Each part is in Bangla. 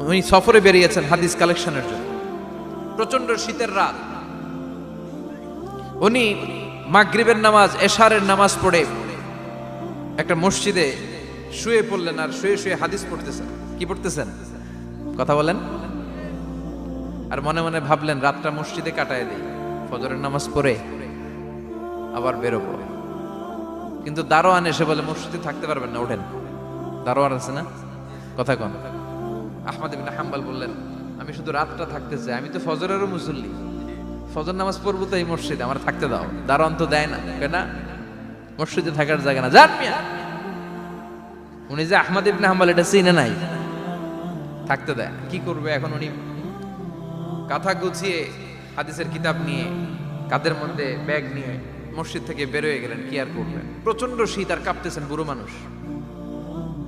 উনি সফরে বেরিয়েছেন হাদিস কালেকশনের জন্য। প্রচন্ড শীতের রাত, উনি মাগরিবের নামাজ এশারের নামাজ পড়ে একটা মসজিদে শুয়ে পড়লেন, আর শুয়ে শুয়ে হাদিস পড়তেছেন। কি পড়তেছেন? কথা বলেন। আর মনে মনে ভাবলেন রাতটা মসজিদে কাটায় দিই, ফজরের নামাজ পড়ে আবার বেরোবো। কিন্তু দারোয়ান এসে বলে মসজিদে থাকতে পারবেন না, ওঠেন। দারোয়ান আছে না, কথা কন। আহমদ ইবনে হাম্বল বললেন আমি শুধু রাতটা থাকতে চাই, আমি তো ফজরেরও মুসল্লি, ফজর নামাজ পড়বো তো এই মসজিদে, আমার থাকতে দাও। দারোয়ান তো দেয় না, কেনা মসজিদে থাকার জায়গা না, যান মিয়া। উনি যে আহমদ ইবনে হাম্বল এটা চিনে নাই, থাকতে দেয়। কি করবে এখন? উনি কাঁথা গুছিয়ে হাদিসের কিতাব নিয়ে কাঁধের মধ্যে ব্যাগ নিয়ে মসজিদ থেকে বেরোয় গেলেন। কি আর করবেন, প্রচন্ড শীত, আর কাঁপতেছেন, বুড়ো মানুষ।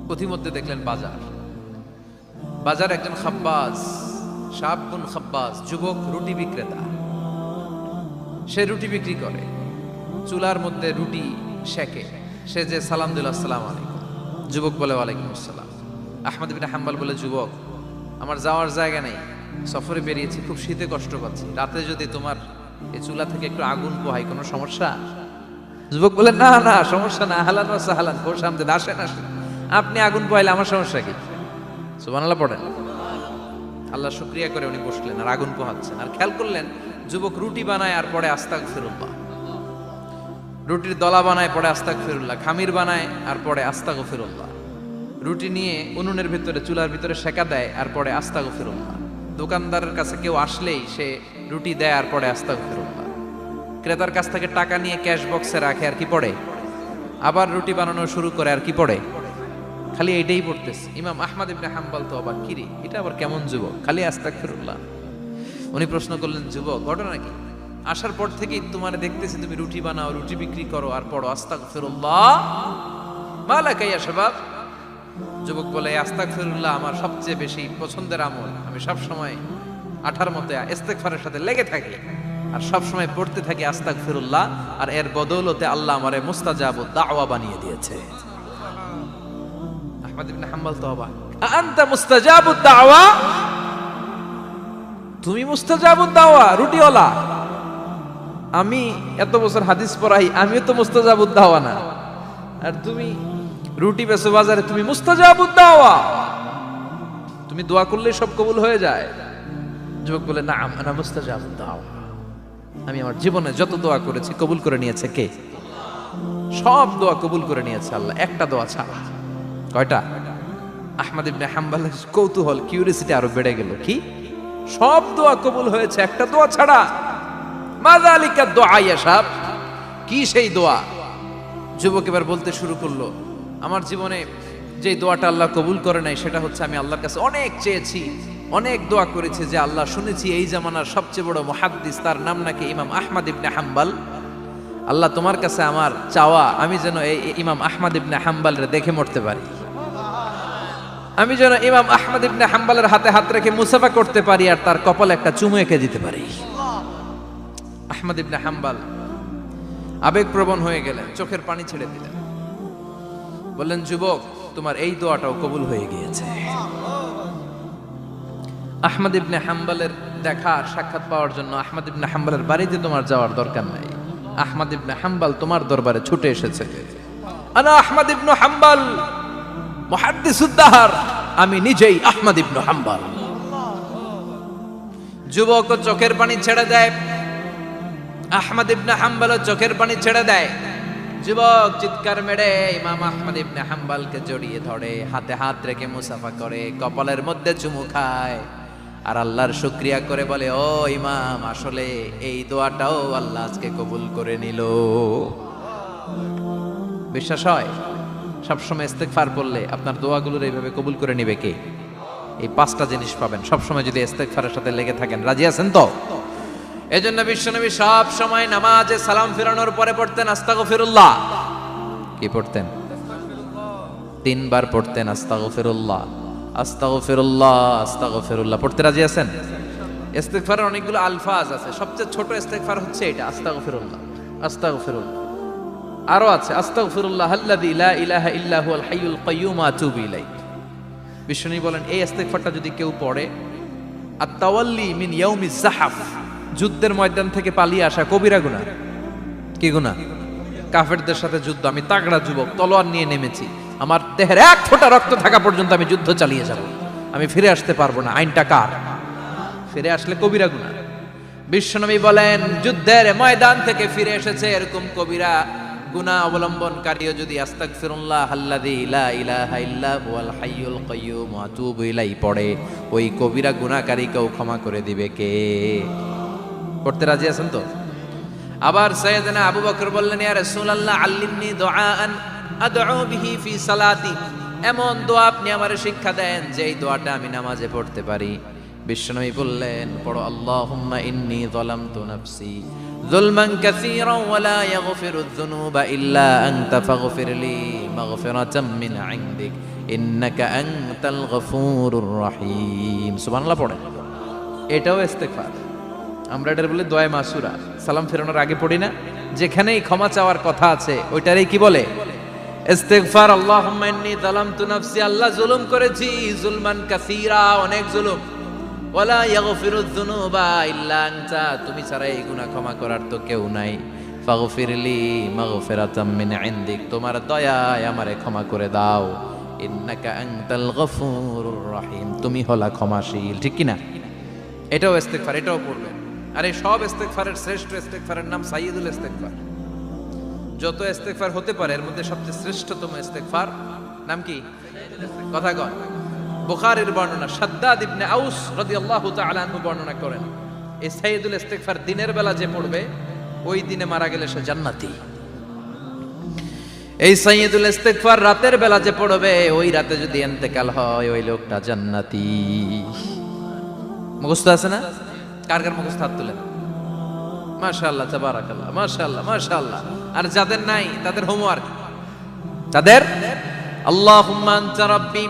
পথিমধ্যে দেখলেন বাজার, বাজার একজন খাব্বাজ, শাবুন খাব্বাজ, যুবক রুটি বিক্রেতা। সে রুটি বিক্রি করে, চুলার মধ্যে রুটি সেকে। সে যে সালাম দিল আসসালামু আলাইকুম, যুবক বলে ওয়ালাইকুম আসসালাম। আহমদ ইবনে হাম্বল বলে যুবক আমার যাওয়ার জায়গা নেই, সফরে বেরিয়েছি, খুব শীতে কষ্ট পাচ্ছি, রাতে যদি তোমার এই চুলা থেকে একটু আগুন পোহাই কোনো সমস্যা? যুবক বলে না না সমস্যা না, আহলান ওয়া সাহলান, বসে আমদের আসেন আসেন, আপনি আগুন পোহাইলে আমার সমস্যা কি? সুবহানাল্লাহ পড়েন। আল্লাহ শুকরিয়া করে উনি বসলেন আর আগুন পোহাচ্ছেন। আর খেয়াল করলেন যুবক রুটি বানায় আর পরে আস্তাগফিরুল্লাহ, রুটির দলা বানায় পরে আস্তাগফিরুল্লাহ, খামির বানায় আর পরে আস্তাগফিরুল্লাহ, রুটি নিয়ে উনুনের ভিতরে চুলার ভিতরে সেকা দেয় আর পরে আস্তাগফিরুল্লাহ, দোকানদারের কাছে কেউ আসলেই সে রুটি দেয় আর পরে আস্তাগফিরুল্লাহ, ক্রেতার কাছ থেকে টাকা নিয়ে ক্যাশ বক্সে রাখে আর কি পড়ে, আবার রুটি বানানো শুরু করে আর কি পড়ে, খালি এইটাই পড়তেছে। ইমাম আহমদ ইবনে হাম্বল তো আবার কিরে, এটা আবার কেমন যুবক, খালি আস্তাগফিরুল্লাহ। উনি প্রশ্ন করলেন যুবক ঘটনা কি? আসার পর থেকেই তোমার দেখতেছি তুমি রুটি বানাও, রুটি বিক্রি করো আর পড়ো আস্তাগফিরুল্লাহ, মালাকা ইয়া শাবাব। যুবক বলে আস্তাগফিরুল্লাহ আমার সবচেয়ে বেশি পছন্দের আমল, আমি সব সময় আঠার মতো ইস্তেগফারের সাথে লেগে থাকি আর সব সময় পড়তে থাকি আস্তাগফিরুল্লাহ, আর এর বদৌলতে আল্লাহ আমারে মুস্তাজাবুদ দাওয়া বানিয়ে দিয়েছে। আহমদ ইবনে হাম্বল তো অবাক, আনতা মুস্তাজাবুদ দাওয়া, তুমি মুস্তাজাবুদ দাওয়া রুটিওয়ালা? আমি এত বছর হাদিস পড়াই, আমিও তো মুস্তাজাবুদ দাওয়া না, আর তুমি রুটি বেচো বাজারে, তুমি মুস্তাজাবুদ দাওয়া, তুমি দোয়া করলে সব কবুল হয়ে যায়? যুবক বলে না আনা মুস্তাজাবুদ দাওয়া, আমি আমার জীবনে যত দোয়া করেছি কবুল করে নিয়েছে কে? সব দোয়া কবুল করে নিয়েছে আল্লাহ, একটা দোয়া ছাড়া। কয়টা? আহমদ ইবনে হাম্বলের কৌতূহল, কিউরিয়াসিটি আরো বেড়ে গেল। কি? সব দোয়া কবুল হয়েছে, একটা দোয়া ছাড়া। মাযালিকা দোয়া ইয়া শাব, কি সেই দোয়া? যুবক এবার বলতে শুরু করলো আমার জীবনে যে দোয়াটা আল্লাহ কবুল করে নাই সেটা হচ্ছে আমি আল্লাহর কাছে অনেক চেয়েছি, অনেক দোয়া করেছি যে আল্লাহ শুনেছি এই জামানার সবচেয়ে বড় মুহাদ্দিস, তার নাম নাকি ইমাম আহমদ ইবনে হাম্বল। আল্লাহ তোমার কাছে আমার চাওয়া আমি যেন এই ইমাম আহমদ ইবনে হাম্বলের দেখে মরতে পারি, আমি যেন ইমাম আহমদ ইবনে হাম্বলের হাতে হাত রেখে মুসাফা করতে পারি আর তার কপালে একটা চুমু এঁকে দিতে পারি। আহমদ ইবনে হাম্বল আবেগপ্রবণ হয়ে গেলেন, চোখের পানি ছেড়ে দিলেন, বললেন যুবক তোমার এই দোয়াটাও কবুল হয়ে গিয়েছে। আহমদ ইবনে হাম্বলের দেখা সাক্ষাৎ পাওয়ার জন্য আহমদ ইবনে হাম্বলের বাড়িতে তোমার যাওয়ার দরকার নাই, আহমদ ইবনে হাম্বল তোমার দরবারে ছুটে এসেছে। আনা আহমদ ইবনে হাম্বল মুহাদ্দিসুদ দাহর, আমি নিজেই আহমদ ইবনে হাম্বল। যুবক চোখের পানি ছেড়ে দেয়, আহমদ ইবনে হাম্বল চোখের পানি ছেড়ে দেয়। যুবক চিৎকার মেরে ইমাম আহমদ ইবনে হাম্বলকে জড়িয়ে ধরে, হাতে হাত রেখে মুসাফা করে, কপালের মধ্যে চুমু খায় আর আল্লাহর শুকরিয়া করে বলে ও ইমাম আসলে এই দোয়াটাও আল্লাহ আজকে কবুল করে নিল। বিশ্বাস হয় সবসময় ইস্তেগফার করলে আপনার দোয়াগুলোর এইভাবে কবুল করে নিবে কে? এই পাঁচটা জিনিস পাবেন সবসময় যদি ইস্তেগফারের সাথে লেগে থাকেন। রাজি আছেন তো? এজন্য বিশ্বনবী সব সময় নামাজে সালাম ফিরানোর পরে পড়তেন আস্তাগফিরুল্লাহ। কি পড়তেন? 3 বার পড়তেন আস্তাগফিরুল্লাহ, আস্তাগফিরুল্লাহ, আস্তাগফিরুল্লাহ। পড়তে রাজি আছেন? ইস্তেগফারের অনেকগুলো আলফাজ আছে, সবচেয়ে ছোট ইস্তেগফার হচ্ছে এটা আস্তাগফিরুল্লাহ, আস্তাগফিরুল্লাহ। আরো আছে আস্তাগফিরুল্লাহ আল্লাযী লা ইলাহা ইল্লা হুয়াল হাইয়ুল কাইয়্যুম আতুবু ইলাইহি, বিশ্বনবী বলেন এই ইস্তেগফারটা যদি কেউ পড়ে, আত-তাওয়াল্লি মিন ইয়াউমিজ যাহাফ, যুদ্ধের ময়দান থেকে পালিয়ে আসা কবিরা গুনাহ। কি গুনাহ? কাফেরদের সাথে যুদ্ধ, আমি তাগড়া যুবক, তলোয়ার নিয়ে নেমেছি, আমার দেহের এক ফোঁটা রক্ত থাকা পর্যন্ত আমি যুদ্ধ চালিয়ে যাব, আমি ফিরে আসতে পারবো না, আইনটা কার? ফিরে আসলে কবিরা গুনাহ। বিশ্বনবী বলেন যুদ্ধের ময়দান থেকে ফিরে এসেছে এরকম কবিরা গুনাহ অবলম্বনকারীও যদি আস্তাগফিরুল্লাহ আল্লাযী লা ইলাহা ইল্লা হুয়াল হাইয়ুল কাইয়্যুম ওয়া আতুবু ইলাইহি পড়ে, ওই কবিরা গুনাহকারীকেও ক্ষমা করে দিবে কে? পড়তে রাজি আছেন তো? আবার সাইয়েদনা আবু বকর বললেন, ইয়া রাসূলুল্লাহ আল্লিমনি দুআআন আদউ বিহি ফি সালাতি, এমন দোয়া আপনি আমারে শিক্ষা দেন যে এই দোয়াটা আমি নামাজে পড়তে পারি। বিশ্বনবী বললেন, পড়ো আল্লাহুম্মা ইন্নী যালামতু নাফসি যুলমান কাসীরান ওয়া লা ইয়াগফিরুয যুনুবা ইল্লা আনতা ফাগফিরলি মাগফিরাতাম মিন ইনদিক ইন্নাকা আনতাল গফুরুর রহিম। সুবহানাল্লাহ পড়েন, এটাও ইস্তেগফার। আমরা এটার বলে দোয়া মাসুরা, সালাম ফেরানোর আগে পড়ি না? যেখানেই ক্ষমা চাওয়ার কথা আছে ওইটারই কি বলে? ইস্তেগফার। আল্লাহুম্মা ইন্নী যালামতু নাফসি, আল্লাহ জুলুম করেছি, যুলমান কাসীরা, অনেক জুলুম, ওয়ালা ইয়াগফিরুয যুনুবা ইল্লা আনতা, তুমি ছাড়া এই গুনাহ ক্ষমা করার তো কেউ নাই, ফাগফিরলি মাগফিরাতাম মিন ইনদিক, তোমার দয়ায় আমারে ক্ষমা করে দাও, ইন্নাকা আনতাল গফুরুর রহিম, তুমি হলা ক্ষমাশীল। ঠিক কি না? এটাও ইস্তেগফার, এটাও পড়বেন। আর এই সব ইস্তেগফারের শ্রেষ্ঠ ইস্তেগফারের নাম সাইয়্যিদুল ইস্তেগফার। যত ইস্তেগফার হতে পারে এর মধ্যে সবচেয়ে শ্রেষ্ঠতম ইস্তেগফার নাম কি? কথা কন। বুখারীর বর্ণনা, শাদ্দাদ ইবনে আউস রাদিয়াল্লাহু তাআলা আনহু বর্ণনা করেন, এই সাইয়্যিদুল ইস্তেগফার দিনের বেলা যে পড়বে ওই দিনে মারা গেলে সে জান্নাতি। এই সাইয়্যিদুল ইস্তেগফার রাতের বেলা যে পড়বে ওই রাতে যদি ইন্তেকাল হয় ওই লোকটা জান্নাতি। মুখস্থ আছে না? কার কার মুখস্থ হাত তুলেন। মাশাআল্লাহ, তাবারাকাল্লাহ, মাশাআল্লাহ, মাশাআল্লাহ। আর যাদের নাই তাদের হোমওয়ার্ক, তাদের আল্লাহুম্মা আনতা রাব্বি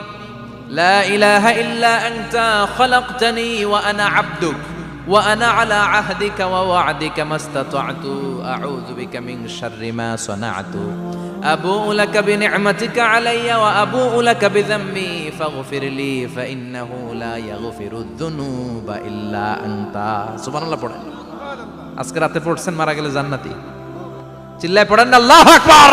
লা ইলাহা ইল্লা আনতা খালাকতানি ওয়া আনা আবদুক ওয়া আনা আলা আহদিকা ওয়া ওয়া'দিকা মাস্তাতা'তু আউযু বিকা মিন শাররি মা সানা'তু আবু'ু লাকা বিনি'মাতিকা আলাইয়া ওয়া আবু'ু লাকা বিযামবি ফাগফিরলি ফাইন্নাহু লা ইয়াগফিরুয যুনুবা ইল্লা আনতা। সুবহানাল্লাহ পড়েন। আজকে রাতে পড়ছেন, মারা গেলে জান্নাতি। চিল্লায় পড়েন আল্লাহু আকবার।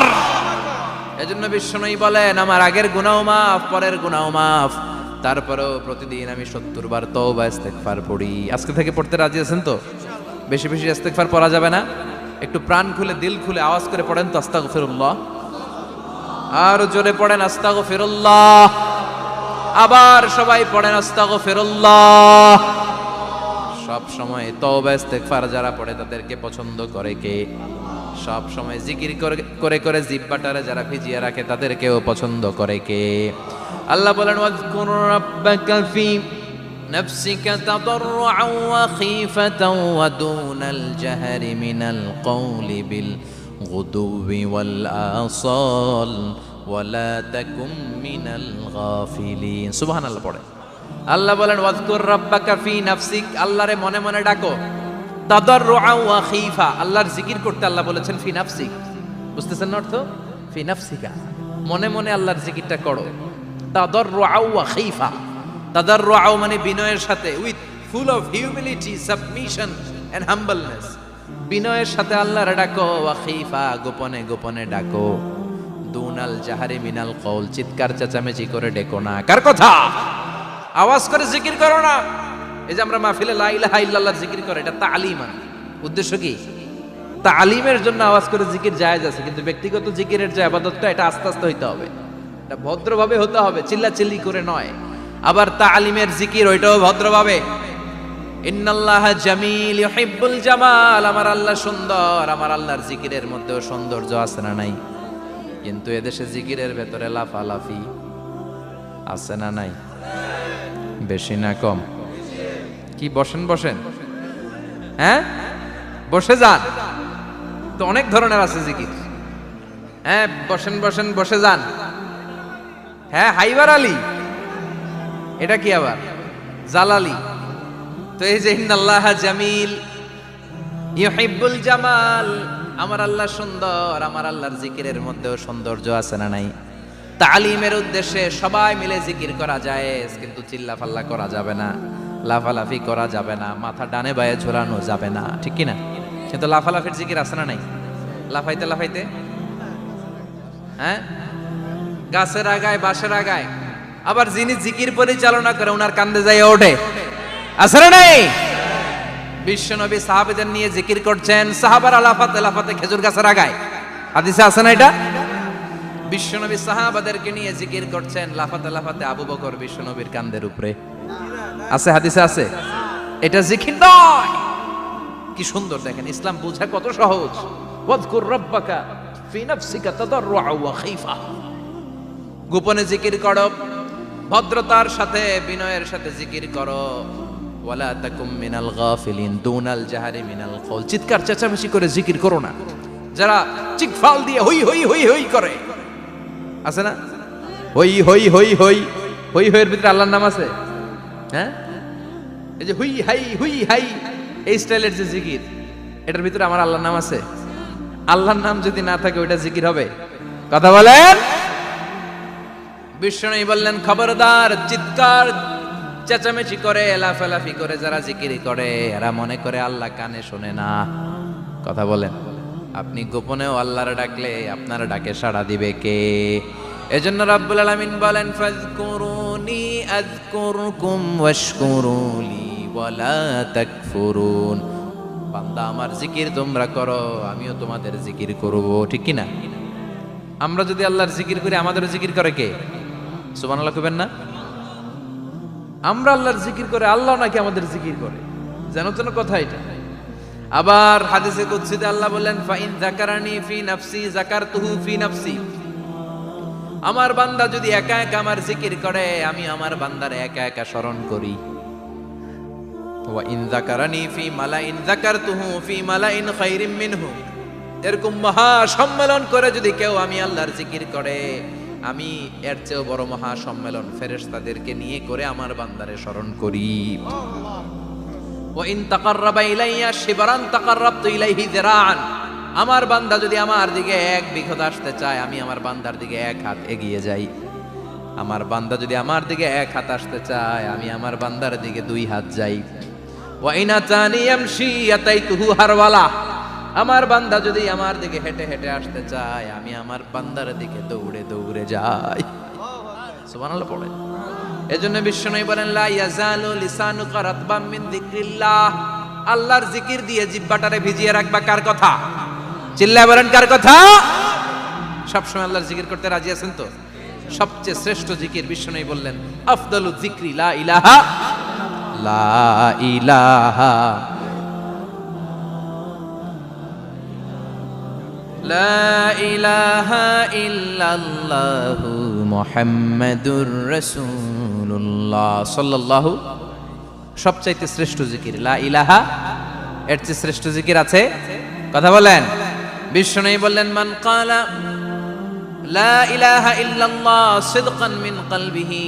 এজন্য বিশ্বনবী বলেন আমার আগের গুনাহ মাফ, পরের গুনাহ মাফ, তারপরেও প্রতিদিন আমি 70 বার তওবা ইস্তেগফার পড়ি। আজকে থেকে পড়তে রাজি আছেন তো? বেশি বেশি ইস্তেগফার পড়া যাবে না? একটু প্রাণ খুলে দিল খুলে আওয়াজ করে পড়েন তো আস্তাগফিরুল্লাহ। আর জোরে পড়েন আস্তাগফিরুল্লাহ। আবার সবাই পড়েন আস্তাগফিরুল্লাহ। সব সময় তওবা ইস্তেগফার যারা পড়ে তাদেরকে পছন্দ করে কে? সব সময় জিকির করে করে জিহ্বাটারে যারা ভিজিয়ে রাখে তাদেরকেও পছন্দ করে কে? আল্লাহ বলেন ওয়াজকুর রাব্বাকা ফি নাফসিকা তাদাররুআন ওয়া খীফাতান ওয়া দুনাল জাহরি মিনাল কওলি বিল গুদুবি ওয়াল আসাল ওয়া লা তাকুম মিনাল গাফিলিন। সুবহানাল্লাহ পড়ে। আল্লাহ বলেন ওয়াজকুর রাব্বাকা ফি নাফসিক, আল্লাহরে মনে মনে ডাকো, তাদাররুআন ওয়া খীফা, আল্লাহর জিকির করতে আল্লাহ বলেছেন ফি নাফসিক। বুঝতেছেন না অর্থ? ফি নাফসিকা, মনে মনে আল্লাহর জিকিরটা করো। তাদাররুআন ওয়া খীফা, তাদাররুআ মানে বিনয়ের সাথে, with full of humility, submission and humbleness, বিনয়ের সাথে আল্লাহর ডাকো। ওয়া খীফা, গোপনে গোপনে ডাকো। দুনাল জাহারি মিনাল কওল, চিৎকার চেঁচামেচি করে ডেকো না। কার কথা? আওয়াজ করে জিকির করো না। এই যে আমরা মাহফিলে লা ইলাহা ইল্লাল্লাহ জিকির করে, এটা তালিম। উদ্দেশ্য কি? তালিমের জন্য আওয়াজ করে জিকির জায়েজ আছে, কিন্তু ব্যক্তিগত জিকিরের যে ইবাদতটা এটা আস্তে আস্তে হইতে হবে, এটা ভদ্রভাবে হতে হবে, চিল্লাচিল্লি করে নয়। আবার তালিমের জিকির ওইটাও ভদ্রভাবে। ইন্নাল্লাহা জামিল ইউহিব্বুল জামাল, আমার আল্লাহ সুন্দর, আমার আল্লাহর জিকিরের মধ্যেও সৌন্দর্য আছে না নাই? কিন্তু এদেশে জিকিরের ভেতরে লাফালাফি আছে না নাই? বেশি না কম? কি বসেন বসেন, হ্যাঁ বসে যান তো, অনেক ধরনের আছে জিকির। হ্যাঁ বসেন বসেন, বসে যান। হ্যাঁ হাইবার আলী, এটা কি আবার জালালি? তো এই যে ইন্নাল্লাহা জামিল ইউহিব্বুল জামাল, আমার আল্লাহ সুন্দর, আমার আল্লাহর জিকিরের মধ্যেও সৌন্দর্য আছে না নাই? তালিমের উদ্দেশ্যে সবাই মিলে জিকির করা যায়, কিন্তু চিল্লাফাল্লা করা যাবে না, লাফালাফি করা যাবে না, মাথা ডানে বায়ে ঝোলানো যাবে না, ঠিক কি না? কিন্তু লাফালাফির জিকির আছে না নাই? লাফাইতে লাফাইতে, হ্যাঁ, গাছের আগায় বাঁশের আগায়, আবার যিনি জিকির পরিচালনা করে ওনার কান্দে যায় ওঠে, আছে না নাই? বিশ্বনবী সাহাবাদের নিয়ে জিকির করছেন, সাহাবারা লাফাতে লাফাতে খেজুর গাছের আগায়, হাদিসে আছে না এটা? বিশ্বনবী সাহাবাদেরকে নিয়ে জিকির করছেন, লাফাতে লাফাতে আবু বকর বিশ্বনবীর কান্দের উপরে, আছে, হাদিসে আছে। এটা জিকির নয়। কি সুন্দর দেখেন, ইসলাম বোঝা কত সহজ। ওয়াজকুর রাব্বাকা ফি নাফসিকা তাদাররুআ ওয়া খাইফা, গোপনে জিকির করো, ভদ্রতার সাথে বিনয়ের সাথে জিকির করো। ওয়ালা তাকুম মিনাল গাফিলিন দুনাল জাহারি মিনাল কওল, চিৎকার চেঁচামেচি করে জিকির করো না। যারা চিকফাল দিয়ে হই হই হই হই করে, আছে না? হই হই হই হই হই হইয়ের ভিতরে আল্লাহর নাম আছে, হ্যাঁ? এই যে হুই হাই হুই হাই, এই স্টাইলের যে জিকির, এটার ভিতরে আমার আল্লাহর নাম আছে? আল্লাহর নাম যদি না থাকে ওইটা জিকির হবে? কথা বলেন। বিষ্ণু বললেন, খবরদার, চিৎকার চেঁচামেচি করে লাফালাফি করে যারা জিকির করে এরা মনে করে আল্লাহ কানে শোনে না। কথা বলেন। আপনি গোপনেও আল্লাহর ডাকলে আপনার ডাকে সাড়া দিবে কে? এজন্য রাব্বুল আলামিন বলেন, ফাযকুরুনি আযকুরকুম ওয়াশকুরুলি ওয়ালা তাকফুরুন। বান্দা আমার জিকির তোমরা করো, আমিও তোমাদের জিকির করব, ঠিক কি না? আমরা যদি আল্লাহর জিকির করি, আমাদের জিকির করে কে? সুবহানাল্লাহ কইবেন না? আমরা আল্লাহর জিকির করে, আল্লাহ নাকি আমাদের জিকির করে, যেন তেন কথা এটা। আবার হাদিসে কুদসিতে আল্লাহ বলেন, ফাইন যাকারানি ফি নাফসি যাকারতুহু ফি নাফসি। আমার বান্দা যদি একা একা আমার জিকির করে, আমি আমার বান্দার একা একা স্মরণ করি। ওয়া ইন যাকারানি ফি মালাইন যাকারতুহু ফি মালাইন খায়রিম মিনহু। এরকম মহা সম্মেলন করে যদি কেউ আমি আল্লাহর জিকির করে, আমি এর চেয়েও বড় মহা সম্মেলন ফেরেশতাদেরকে নিয়ে করে আমার বান্দারে স্মরণ করি। ওয়া ইন তাকাররাবা ইলাইয়া শিবরান তাকাররাবতু ইলাইহি যিরাআন। আমার বান্দা যদি আমার দিকে এক বিঘত আসতে চায়, আমি আমার বান্দার দিকে এক হাত এগিয়ে যাই। আমার বান্দা যদি আমার দিকে এক হাত আসতে চায়, আমি আমার বান্দার দিকে দুই হাত যাই। ওয়া ইন আতানি ইয়ামশি আতাইতুহু হারওয়ালা। আমার বান্দা যদি আমার দিকে হেঁটে হেঁটে আসতে চায়, আমি আমার বান্দার দিকে দৌড়ে দৌড়ে যাই। সুবহানাল্লাহ পড়ে। এজন্য বিশ্বনবী বলেন, লা ইয়াজালু লিসানুকা রাতবাম মিন যিকরিল্লাহ। আল্লাহর জিকির দিয়ে জিহ্বাটারে ভিজিয়ে রাখবা। কার কথা? চিল্লায় বলেন, কার কথা? সবসময় আল্লাহর জিকির করতে রাজি আছেন তো? সবচেয়ে শ্রেষ্ঠ জিকির বিশ্বনবী বললেন, আফদালু যিকরি লা ইলাহা লা ইলাহা লা ইলাহা ইল্লাল্লাহু মুহাম্মাদুর রাসূলুল্লাহ সাল্লাল্লাহু। সবচাইতে শ্রেষ্ঠ জিকির লা ইলাহা। এর চেয়ে শ্রেষ্ঠ জিকির আছে? কথা বলেন। বিশ্বনবী বললেন, মান ক্বালা লা ইলাহা ইল্লাল্লাহ সিদকান মিন কলবিহি।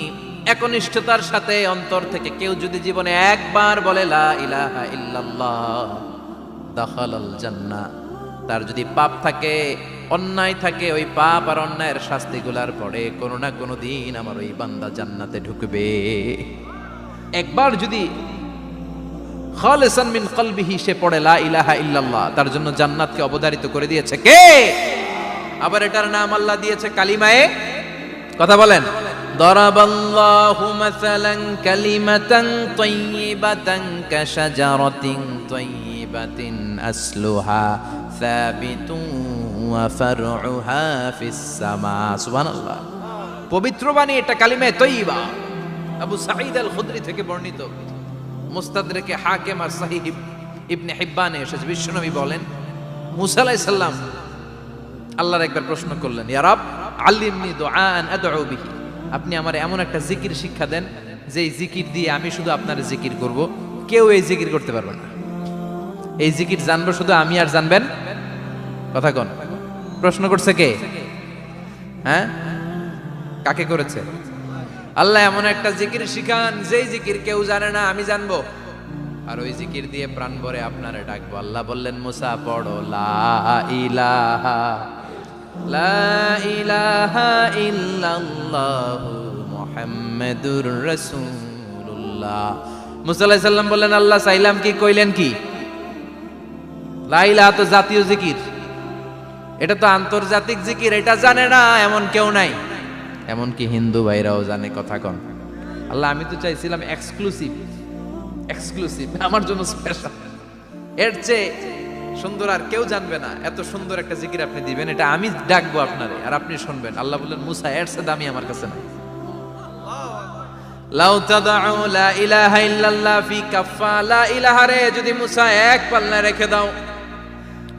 একনিষ্ঠতার সাথে অন্তর থেকে কেউ যদি জীবনে একবার বলে লা ইলাহা ইল্লাল্লাহ, দাখালাল জান্নাহ। তার যদি পাপ থাকে, অন্যায় থাকে, ওই পাপ আর অন্যায়ের শাস্তিগুলার পরে কোনো না কোনো দিন আমার ওই বান্দা জান্নাতে ঢুকবে। একবার যদি খালিসান মিন কলবিহি সে পড়ে লা ইলাহা ইল্লাল্লাহ, তার জন্য জান্নাতকে অবধারিত করে দিয়েছে কে? আবার এটার নাম আল্লাহ দিয়েছে কালিমায়ে। কথা বলেন। দরাবাল্লাহু মাসালান কালিমাতান তাইয়িবাতান কাশাজারাতিন তাইয়িবাতিন আসলুহা সাবিতুন ওয়া ফারউহা ফিস সামা। সুবহানাল্লাহ। পবিত্র বাণী এটা কালিমায়ে তাইয়িবা। আবু সাঈদ আল খুদরি থেকে বর্ণিত, মুস্তাদরাকে হাকিম আর সহিহ ইবনে হিব্বানে এসেছে। বিশ্বনবী বলেন, মুসা আলাইহিস সালাম আল্লাহর একবার প্রশ্ন করলেন, ইয়া রাব আল্লিমনি দুআআন আদউ বিহি। আপনি আমার এমন একটা জিকির শিক্ষা দেন যেই জিকির দিয়ে আমি শুধু আপনার জিকির করব, কেউ এই জিকির করতে পারবে না। এই জিকির জানবো শুধু আমি, আর জানবেন। কথা কোন? প্রশ্ন করছে কে? হ্যাঁ, কাকে করেছে? আল্লাহ এমন একটা জিকির শিখান যেই জিকির কেউ জানে না, আমি জানবো, আর ওই জিকির দিয়ে প্রাণ ভরে আপনারে ডাকবো। আল্লাহ বললেন, মুসা পড়ো লা ইলাহা লা ইলাহা ইল্লাল্লাহু মুহাম্মাদুর রাসূলুল্লাহ। মুসা আলাইহিস সালাম বললেন, আল্লাহ চাইলাম কি, কইলেন কি? লা ইলাহা তো জাতীয় জিকির, এটা তো আন্তর্জাতিক জিকির, এটা জানে না এমন কেউ নাই। এমনকি হিন্দু ভাইরাও জানে। কথা কন। আল্লাহ আমি তো চাইছিলাম এক্সক্লুসিভ, আমার জন্য স্পেশাল, এর চেয়ে সুন্দর আর কেউ জানবে না। এত সুন্দর একটা জিকির আপনি দিবেন, এটা আমি ডাকবো আপনারে আর আপনি শুনবেন। আল্লাহ বললেন, মুসা এর চেয়ে দামি আমার কাছে নাই। লাউ তাদউ লা ইলাহা ইল্লাল্লাহ ফি কাফা, লা ইলাহা রে যদি মুসা এক পাল্লায় রেখে দাও,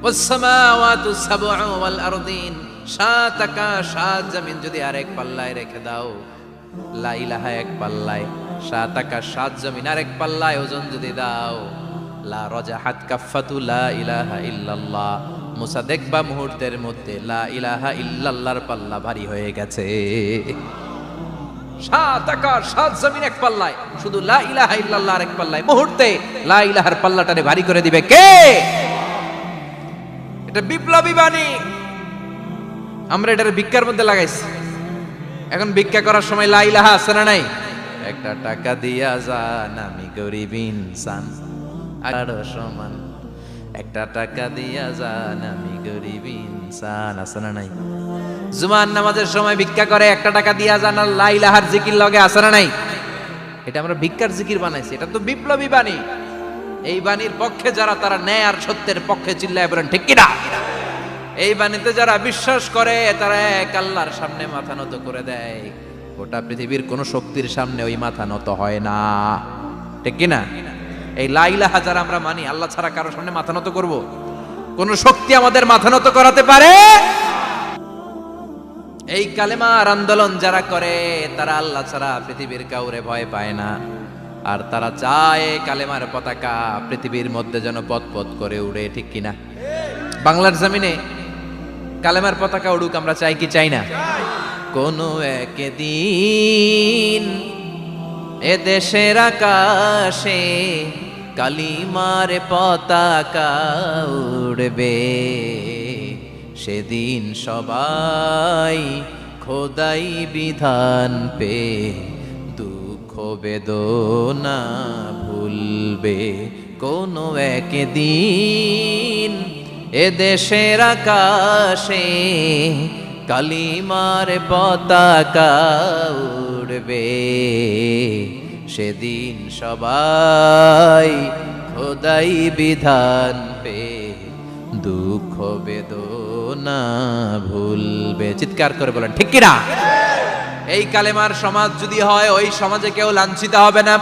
ওয়াস সামাওয়াতু সাবউ ওয়াল আরদিন, সাত আকাশ সাত জমিন যদি আরেক পাল্লায় রেখে দাও, লা ইলাহা এক পাল্লায়, সাত আকাশ সাত জমিন আরেক পাল্লায় ওজন যদি দাও, লা রাজাহাত কাফাতু লা ইলাহা ইল্লাল্লাহ, মুসা দেখবা মুহূর্তের মধ্যে লা ইলাহা ইল্লাল্লাহর পাল্লা ভারী হয়ে গেছে। সাত আকাশ সাত জমিন এক পাল্লায়, শুধু লা ইলাহা ইল্লাল্লাহ আরেক পাল্লায়, মুহূর্তে লা ইলাহার পাল্লাটারে ভারী করে দিবে কে? এটা বিপ্লবী বাণী। আমরা এটার ভিক্ষার মধ্যে লাগাইছি। এখন ভিক্ষা করার সময় লা ইলাহা আছে না নাই? একটা টাকা দিয়া যান, আমি গরিব ইনসান আর সমান, একটা টাকা দিয়া যান, আমি গরিব ইনসান, আছে না নাই? জুমার নামাজের সময় ভিক্ষা করে, একটা টাকা দিয়া যান, আর লা ইলাহার জিকির লগে, আছে না নাই? এটা আমরা ভিক্ষার জিকির বানাইছি। এটা তো বিপ্লবী বাণী। এই বাণীর পক্ষে যারা, তারা ন্যায় আর সত্যের পক্ষে চিল্লায় বলেন ঠিক কিনা? এই বাণীতে যারা বিশ্বাস করে, তারা এক আল্লাহর সামনে মাথা নত করে দেয়। গোটা পৃথিবীর কোন শক্তির সামনে ওই মাথা নত হয় না, ঠিক কিনা? এই লা ইলাহা যারা আমরা মানি, আল্লাহ ছাড়া কারো সামনে মাথা নত করব? কোন শক্তি আমাদের মাথা নত করাতে পারে? এই কালেমার আন্দোলন যারা করে, তারা আল্লাহ ছাড়া পৃথিবীর কাউরে ভয় পায় না। আর তারা চায় কালেমার পতাকা পৃথিবীর মধ্যে যেন পথ করে উড়ে, ঠিক কিনা? বাংলার জমিনে কালেমার পতাকা উড়ুক, আমরা চাই কি চাই না? কোন একদিন এ দেশের আকাশে কালিমার পতাকা উড়বে, সেদিন সবাই খোদাই বিধান পে দুঃখ বেদনা ভুলবে। কোন একদিন এ দেশের আকাশে কালিমার পতাকা উড়বে, সেদিন সবাই খোদাই বিধান পে দুঃখ বেদনা ভুলবে। চিৎকার করে বলেন ঠিক কিনা? এই কালেমার সমাজ যদি হয়, ওই সমাজে কেউ লাঞ্ছিত হবে না,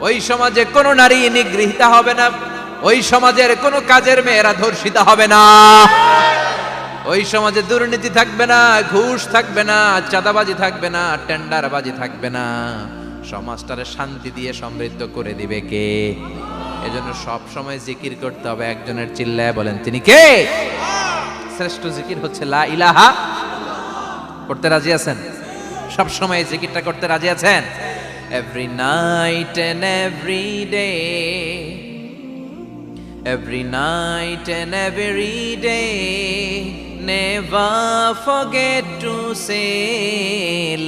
ওই সমাজে কোনো নারী নিগৃহীত হবে না, ওই সমাজের কোনো কাজের মেয়েরা ধর্ষিত হবে না, ওই সমাজে দুর্নীতি থাকবে না, ঘুষ থাকবে না, চাঁদাবাজি থাকবে না, টেন্ডারবাজি থাকবে না। সমাজটারে শান্তি দিয়ে সমৃদ্ধ করে দিবে কে? এজন্য সব সময় জিকির করতে হবে একজনের, চিল্লায় বলেন তিনি কে? শ্রেষ্ঠ জিকির হচ্ছে লা ইলাহা। করতে রাজি আছেন? সব সময় জিকিরটা করতে রাজি আছেন? Every night and every day, every night and every day, never forget to say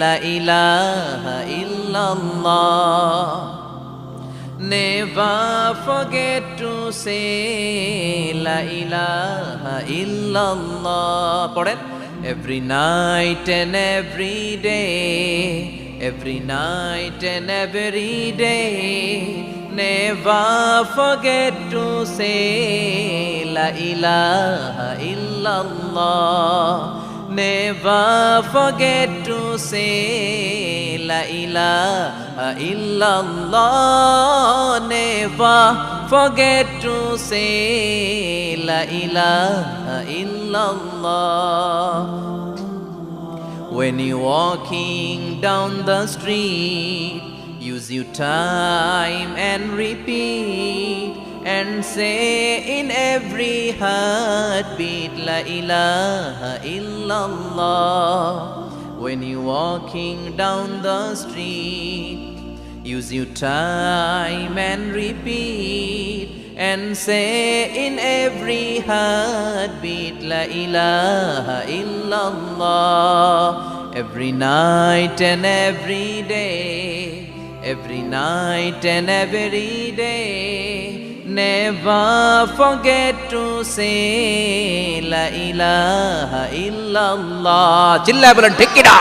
la ilaha illallah, never forget to say la ilaha illallah. পড়েন, every night and every day, every night and every day, never forget to say la ilaha illallah, never forget to say la ilaha illallah, never forget to say la ilaha illallah. When you're walking down the street, use your time and repeat and say in every heartbeat la ilaha illallah. When you're walking down the street, Use your time and repeat and say in every heartbeat La ilaha illallah. Every night and every day, every night and every day, never forget to say La ilaha illallah. চিল্লায় বলেন ঠিক কিনা?